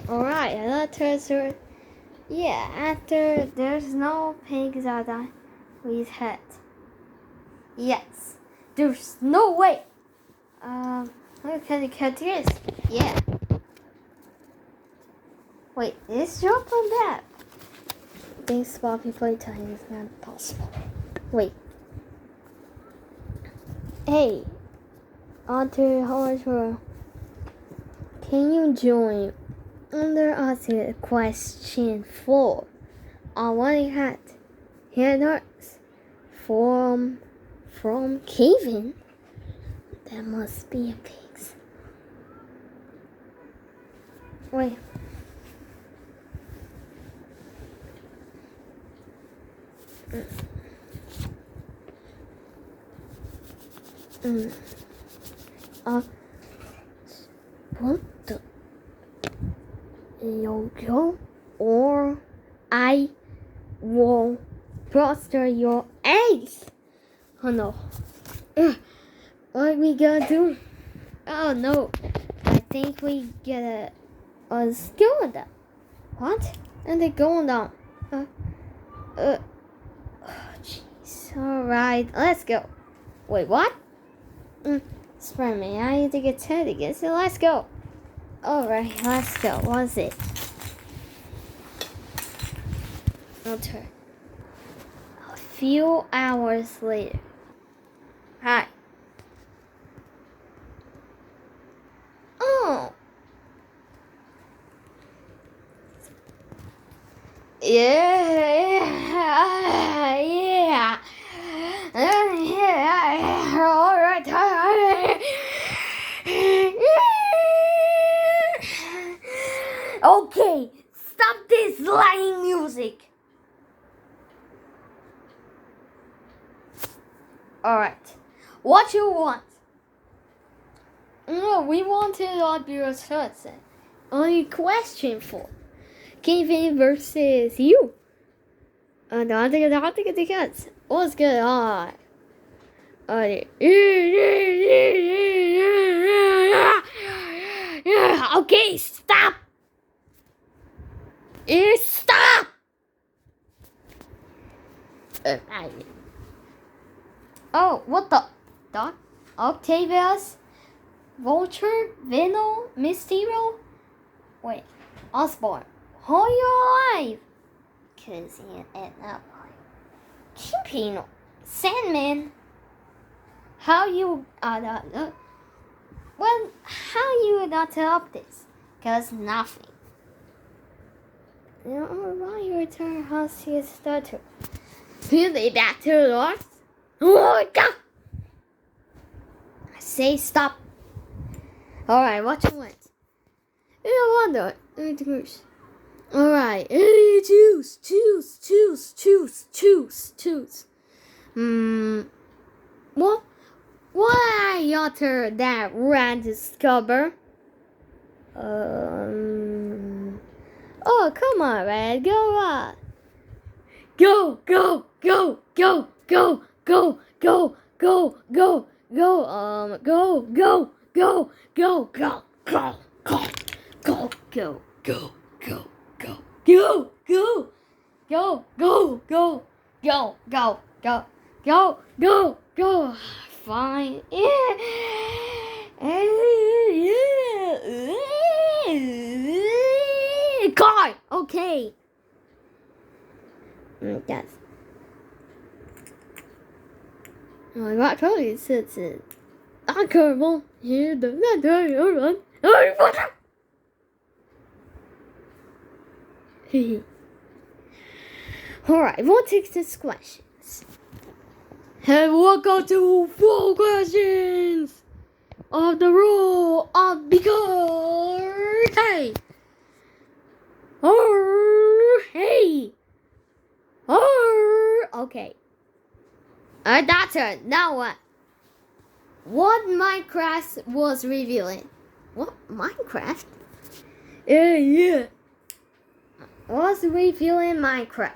Alright, after there's no pigs on his head. Yes, there's no way. Can you cut this? Yeah. Wait, is jump on that? Thanks, Bobby playtime is not possible. Wait. Hey, Otter Horror, can you join under us question 4 on what he had? Here from Kevin. That must be a pig's. Wait. What the? Yo, or I will plaster your eggs. Oh no. What we gonna do? Oh no. I think we get a skill down. What? And they're going down. Jeez. Alright, let's go. Wait, what? Spare me. I need to get 10 again, so let's go. Alright, let's go. What's it? Okay. A few hours later. Hi. Oh. Yeah. Alright. Okay, stop this lying music. Alright, what you want? No, we wanted on your thoughts. Only question 4. Kevin versus you. What's going on? Okay, stop. Stop. Oh, what the? Doc? Octavius? Vulture? Venom? Mysterio? Wait, Osborn. How you alive? Cause he ended up keeping Sandman. How you well, how you got up this? Cause nothing. You know why you return house his statue? Really back to the Lord? Oh my god! I say stop. Alright, what you want? I wonder. Alright, choose. What? Why Yotter that ran discover? Oh, come on, man. Go on. Go. Go. Fine. Car. Okay. Yes. 我把这里设置大可梦，你的那个有人，哎，我操！嘿嘿。Alright, we'll take these questions. And welcome to 4 questions of the rule of because. Hey. Hey. Okay. Doctor, now what? What Minecraft was revealing? What Minecraft? Yeah. Was revealing Minecraft.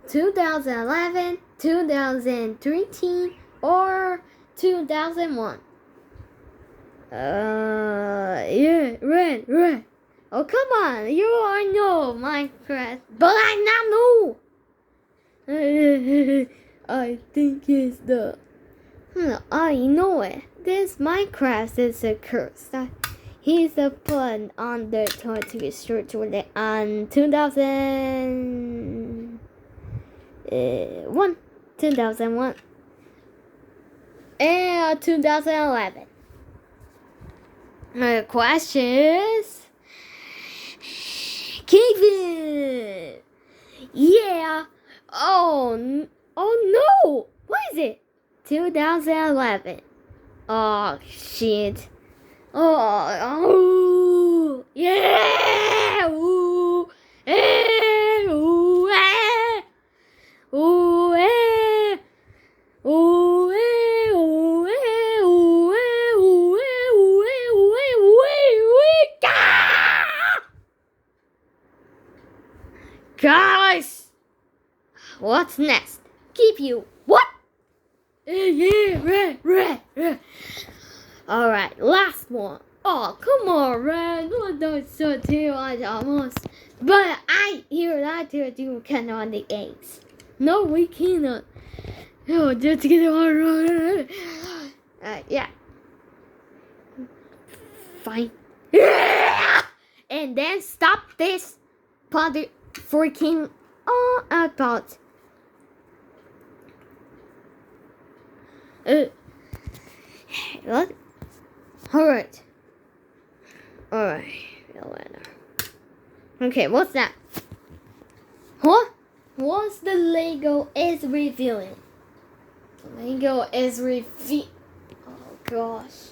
2011, 2013, or 2001? Yeah, right. Oh, come on. You are no Minecraft. But I'm not new. I think it's the... I know it. This Minecraft is a curse. He's a put on the 20 shirt on 2001. 2001. And 2011. The question is... Kevin! Yeah. Oh no! What is it? 2011. Oh shit. Oh yeah! Ooh, eh, ooh, eh, ooh, eh, ooh, eh, ooh, eh, ooh, eh, ooh, eh, ooh, eh, ooh, eh, ooh, eh, guys, what's next? Keep you what? Yeah, right. Alright, last one. Oh, come on, Red. What does so too much almost? But I hear that you can on the eggs. No, we cannot. Oh, just get on. Yeah. Fine. And then stop this party freaking about. What? Alright. Okay, what's that? What? What's the Lego is revealing? Lego is revealing. Oh gosh.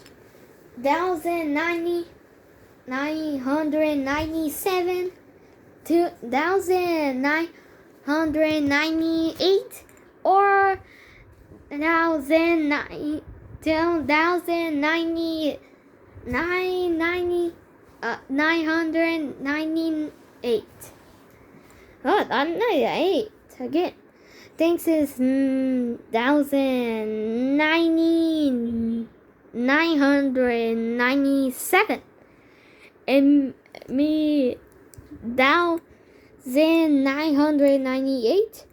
997, 2998, or 998. Oh, I'm 98 again. Thanks is 997, and me 1998.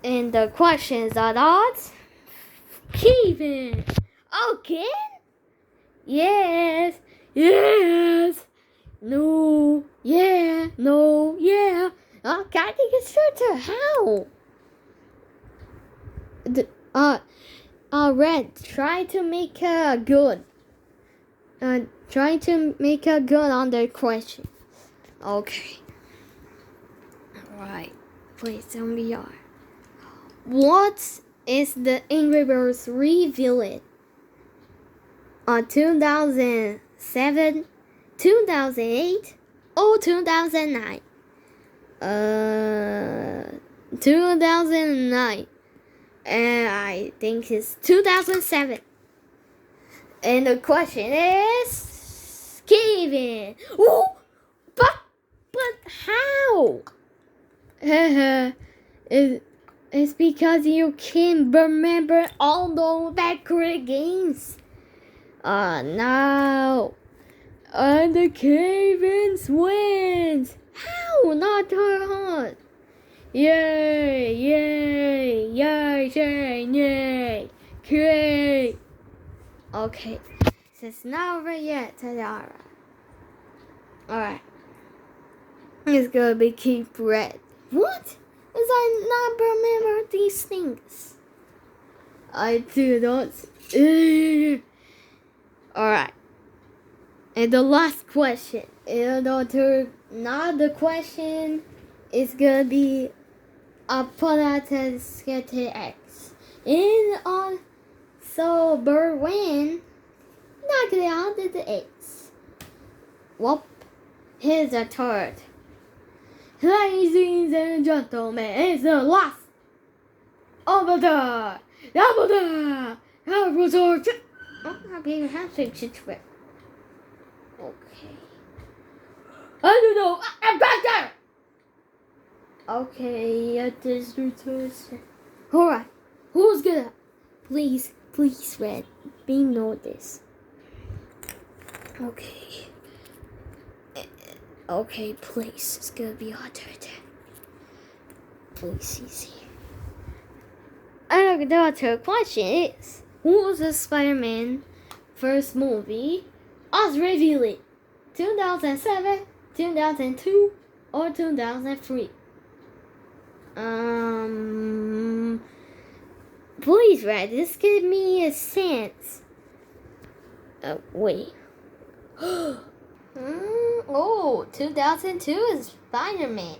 And the questions are that Kevin. Okay. Yes. No. Yeah. No. Yeah. Okay, I think it's shorter. How? Red. Try to make a good. Try to make a good on the question. Okay. Alright. Please tell me are. What is the Angry Birds revealed? 2007, 2008, or 2009? 2009. And I think it's 2007. And the question is, Kevin. Oh, but how? It's because you can't remember all those backward games. No. And the Kevins wins. How? Not her heart. Yay. Yay. Okay. It's not over yet. Alright. It's gonna be keep red. What? As I not remember these things. I do not. Alright. And the last question. Not the question is gonna be a Pilates Skate X. And also Berwin knocked it out of the X. Whoop. Here's a third. Ladies and gentlemen, it's the last of the Avatar. Okay. I don't know. I'm back there. Okay, at this return. Alright. Who's gonna? Please, Red. Be noticed. Okay. Okay, please. It's gonna be harder. Please, easy. And the third question is, who was the Spider-Man first movie? Let's reveal it. 2007, 2002, or 2003? Please, Red, this give me a sense. Wait. 2002 is Spider-Man.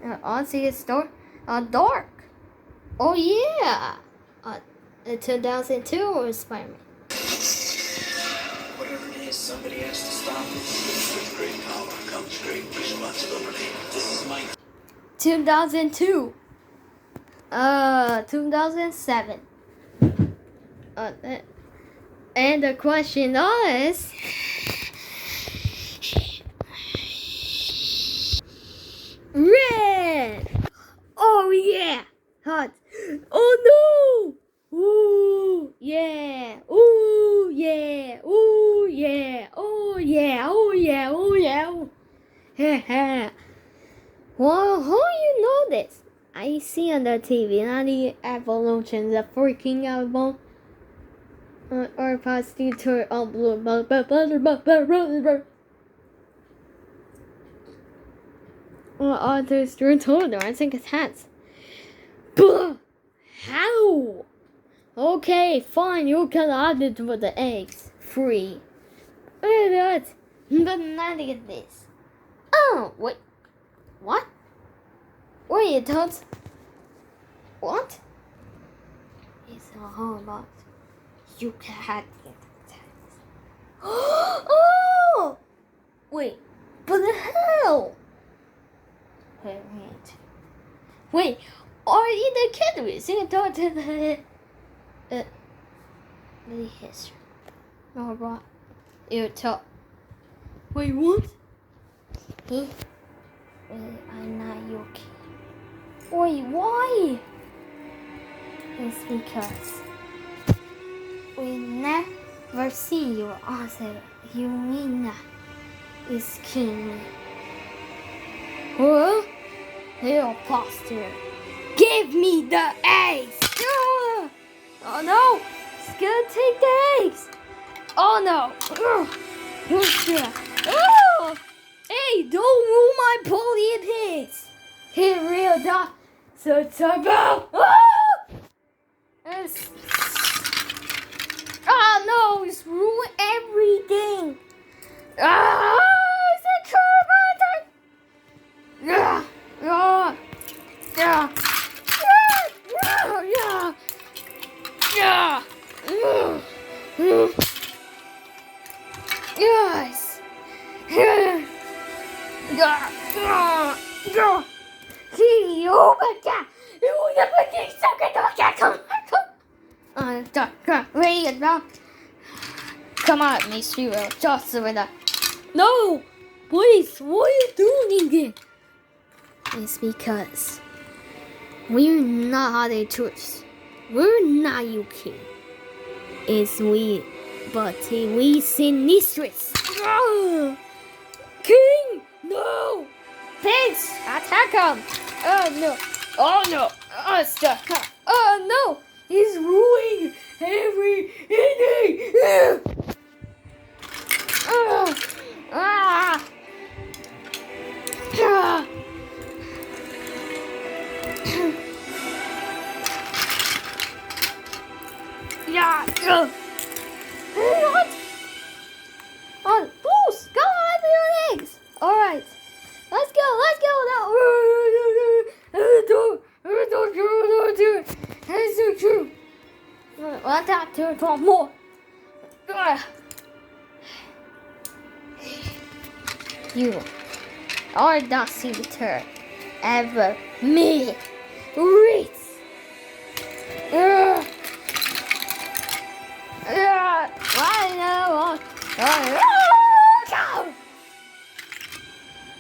Ozzy is dark. Oh yeah. 2002 is Spider-Man. Whatever it is, somebody has to stop it. With great power comes great responsibility. This is my 2002. 2007. And the question is, red. Oh yeah, hot. Oh no. Ooh yeah. Ooh yeah. Ooh yeah. Oh yeah. Oh yeah. Oh yeah. Well, how you know this? I see on the TV, not the evolution, the freaking album. Or prostitute on blue. Well, Arthur's told her, I think it's hats. How? Okay, fine, you can add it with the eggs. Free. But not get this. Oh, wait. What? Wait, Toads. What? It's a whole lot. You can have it. Oh! Wait, but the hell? Wait, are you the kid racing to the history? No, what? You talk. Wait, what? I'm not your kid. Wait, why? It's because we never see your author. You mean that is king. Huh? Hey, imposter. Give me the eggs! Oh no! It's gonna take the eggs! Oh no! What's that? Oh! Hey, don't rule my bully pigs! Hey, real dog! So it's about. Oh no! It's ruined everything! It's a turban! Yeah! Yes! Come on, Miss Hero, just with that. No! Please, what are you doing again? It's because we're not the truth. We're not you king. It's we, but we sinistrous. King, no! Pigs, attack him! Oh no! Oh no! Stop! Oh no! He's ruining everything! What? Oh, boost! Go on your legs! Alright. Let's go now! One time, two more. You are not suitor ever me. Reach.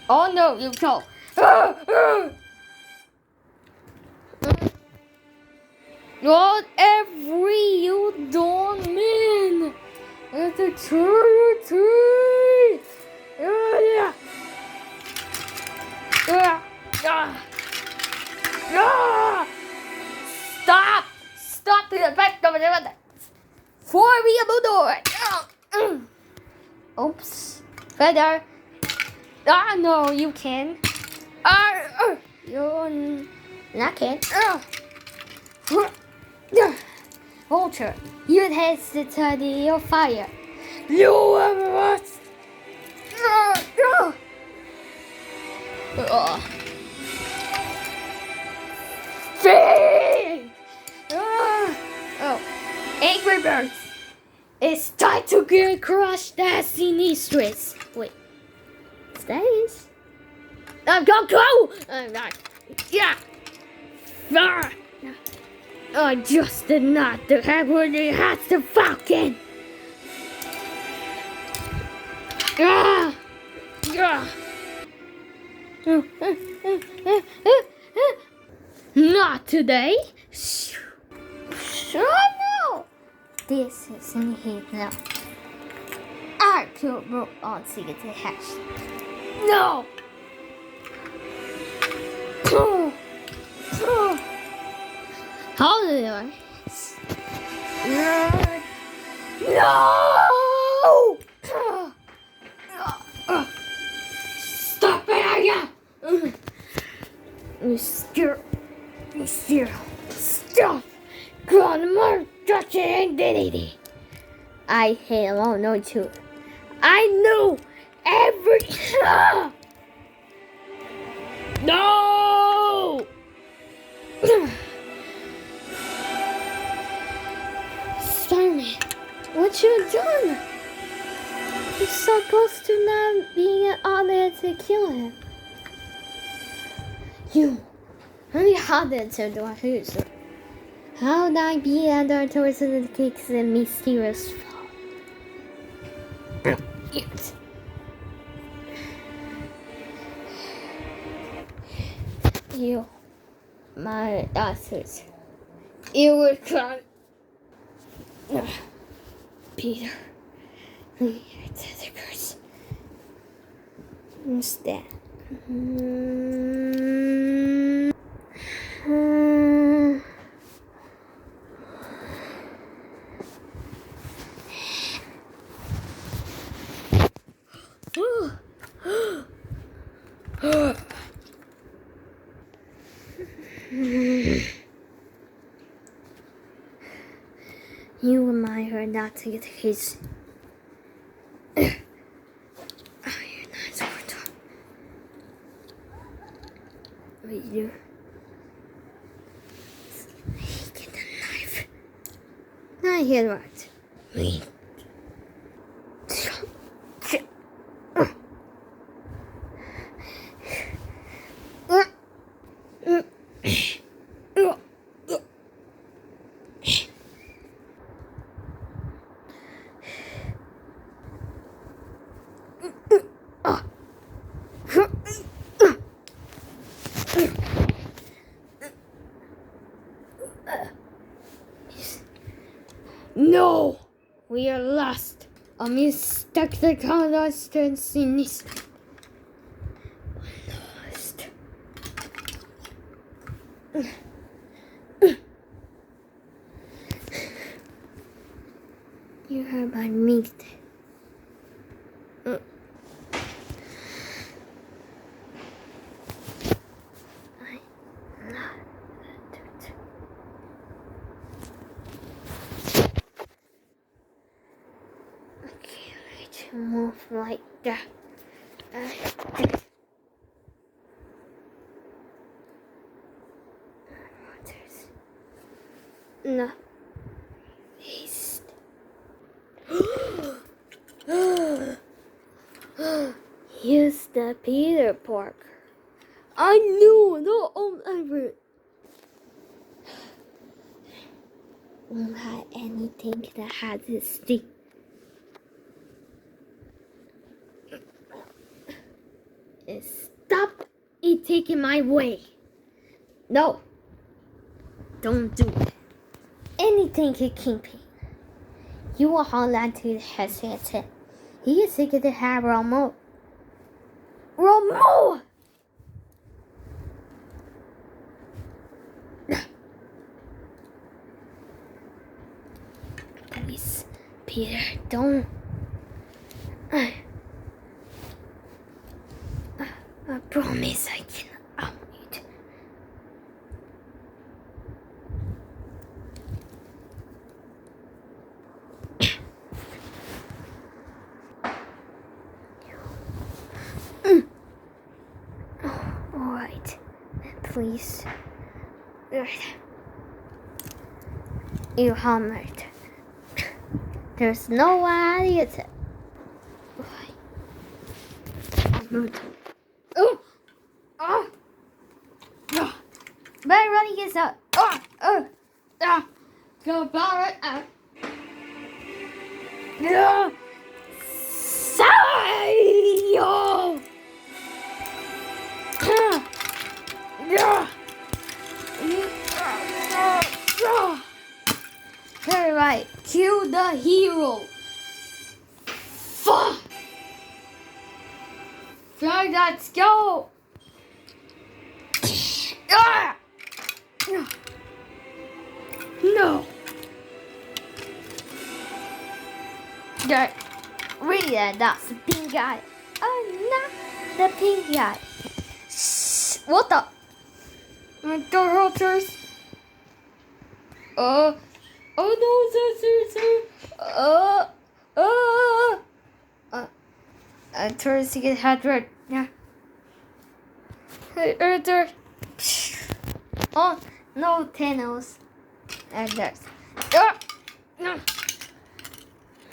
Oh no, you go. Whatever you don't mean. It's a tree. Foreseeable door. Oops. Feather. Ah, no, you can. You're not can. Vulture, you taste the study of fire. You are lost. Oh, Angry Birds. It's time to get crushed as in the streets. Wait, stays? Go! Yeah. I just did not have what it has to fucking. Not today. No. This is in heat now. I could move on to get the hash. No. Hold it on. No! Stop it, Aya! You still. Stop! Grandma, touch identity. I hate alone, no too. I knew every. No! Starman, what you done? You're so close to not being on there to kill him. You. Only how did to do a who's? How would I be under towards the cakes and mysterious fall? Yes. You, my daughters, you will come. Peter, the curse. Instead. You remind her not to get his. Oh, you're not so tough. Wait, you. Get the knife. Not here, right? Wait. No! We are lost. I'm stuck the constants in this. Lost. You heard my meat. Move like that. No. Haste. Here's the Peter Parker. I knew no ever won't have anything that has a stick. Stop it taking my way. No. Don't do it. Anything you can pay. You will hold on to the headset. He is sick to have Romo. Romo! Please, Peter, don't. I promise I can help you. Alright, please. You hammered. There's no idea. Oh! Oh! Better running is out. Go about it. Sayo! Very right. Kill the hero. Fuck! Right, let's go! No! That, really, that's the pink guy. Oh, not the pink guy. What the? My door hurts. Oh no, I turn to get head red. Yeah. There. Oh no, Thanos. And there's. No.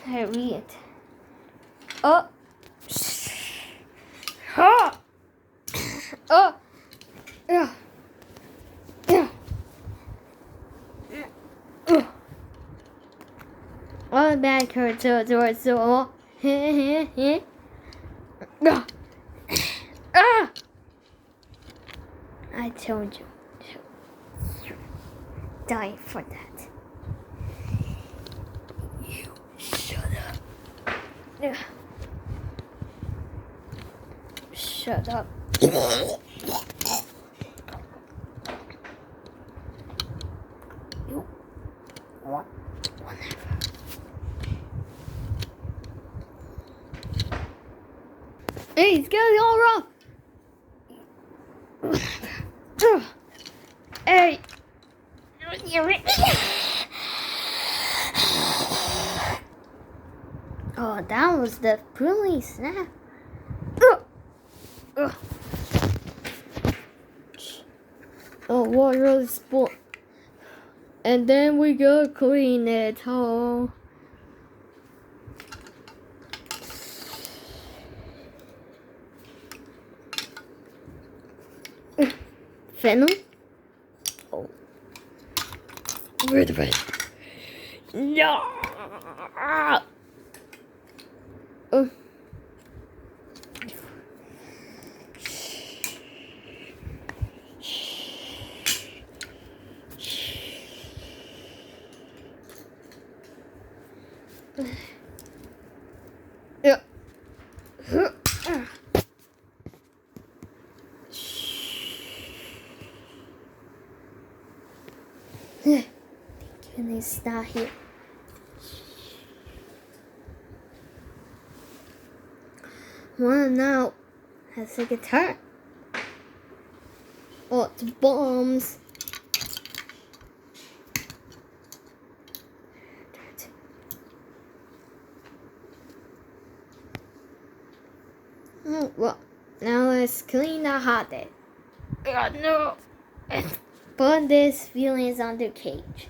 I read it. Oh. Oh. Oh. Yeah. Yeah. All back her to so. I told you to die for that. You shut up. Shut up. You what? Whatever. Hey, it's getting all wrong. Hey. Oh, that was the really snap. Oh, water is sport. And then we go clean it all. Venom? Oh. Where's the venom? No! Oh. Yeah. Can they start here? Well, now let's take a turn. Oh, it's bombs. Oh, well, now let's clean the hot day. Oh, no. Put these feelings on the cage.